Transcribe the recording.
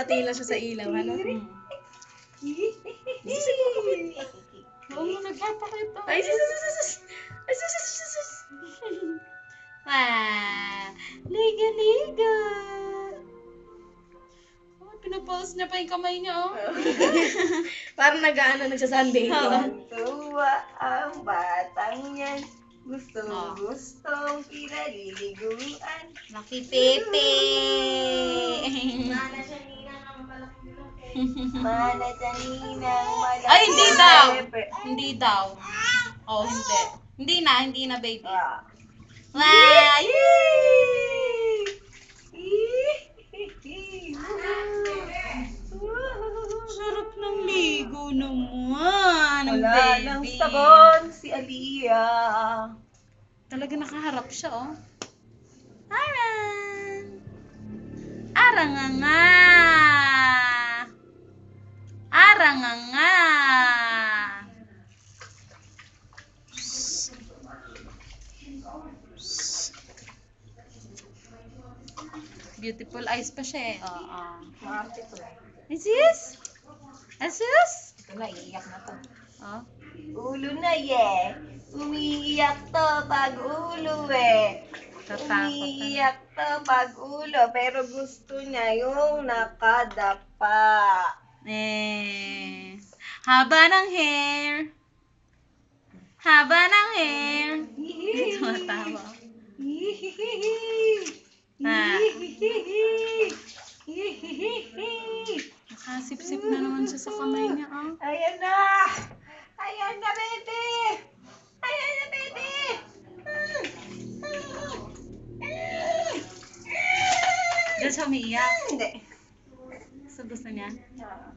Nagpapahati lang siya sa ilaw, ano? Oo mo, nagpapakita. Ay, sus. Ay, sus. Liga, liga. Oh, pinapause niya pa yung kamay niya, oh. Parang nagsasunbathing. Tuwa ang batang yan. Gustong pinaliliguan. Laki Pepe. Mana siya ninang malaki. Ay, hindi daw. Hindi daw. Oh, hindi. Hindi na, baby. Wow! Sarap ng ligo naman. Ang Wala baby. nang sabon si Aliyah. Talaga nakaharap siya, oh. Aran! Aranganga! Aranganga! Beautiful eyes pa siya, eh. Oo. Marte to. Asus? Asus? Ito na, iiyak na to. Oh. Ulo na umiiyak to pag ulo Tatakot. Umiiyak to pag ulo, pero gusto niya yung nakadapa. Haba ng hair. Haba ng hair. Tumatawa. Nakasip-sip na naman siya sa kamay niya, oh. Ayan na! Ayan na, baby! Ayan na, baby! Diyan siya umiiyak. Hindi. So, gusto niya? Ah.